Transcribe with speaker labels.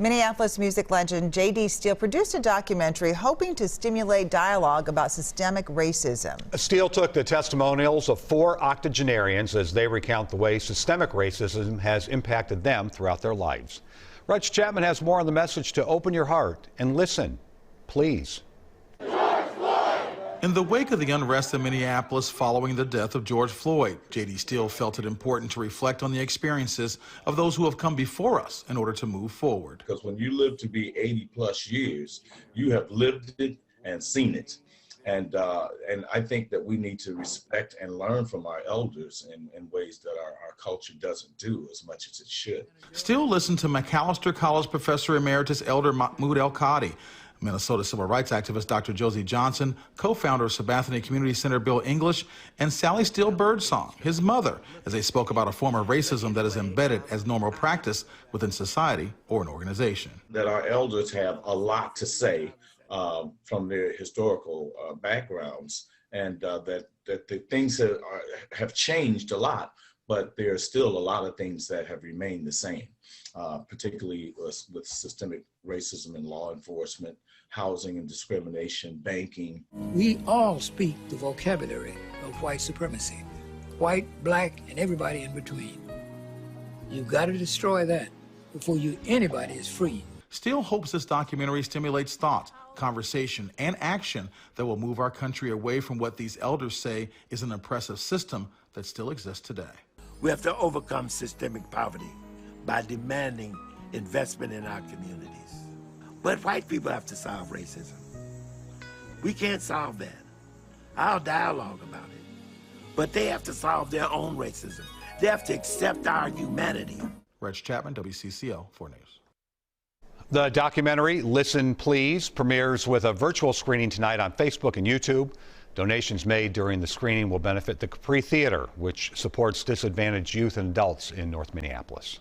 Speaker 1: Minneapolis music legend J.D. Steele produced a documentary hoping to stimulate dialogue about systemic racism.
Speaker 2: Steele took the testimonials of 4 octogenarians as they recount the way systemic racism has impacted them throughout their lives. Reg Chapman has more on the message to open your heart and listen, please.
Speaker 3: In the wake of the unrest in Minneapolis following the death of George Floyd, J.D. Steele felt it important to reflect on the experiences of those who have come before us in order to move forward.
Speaker 4: Because when you live to be 80+ years, you have lived it and seen it. And I think that we need to respect and learn from our elders in ways that our culture doesn't do as much as it should.
Speaker 3: Steele listened to Macalester College Professor Emeritus Elder Mahmoud El-Kadi, Minnesota civil rights activist Dr. Josie Johnson, co-founder of Sabathani Community Center Bill English, and Sally Steele Birdsong, his mother, as they spoke about a form of racism that is embedded as normal practice within society or an organization.
Speaker 4: That our elders have a lot to say from their historical backgrounds, and that the things have changed a lot, but there are still a lot of things that have remained the same, particularly with systemic racism in law enforcement, housing and discrimination, banking.
Speaker 5: We all speak the vocabulary of white supremacy, white, black, and everybody in between. You've got to destroy that before anybody is free.
Speaker 3: Steele hopes this documentary stimulates thought, conversation, and action that will move our country away from what these elders say is an oppressive system that still exists today.
Speaker 6: We have to overcome systemic poverty by demanding investment in our communities. But white people have to solve racism. We can't solve that. I'll dialogue about it. But they have to solve their own racism. They have to accept our humanity.
Speaker 3: Reg Chapman, WCCO 4 News.
Speaker 2: The documentary, Listen Please, premieres with a virtual screening tonight on Facebook and YouTube. Donations made during the screening will benefit the Capri Theater, which supports disadvantaged youth and adults in North Minneapolis.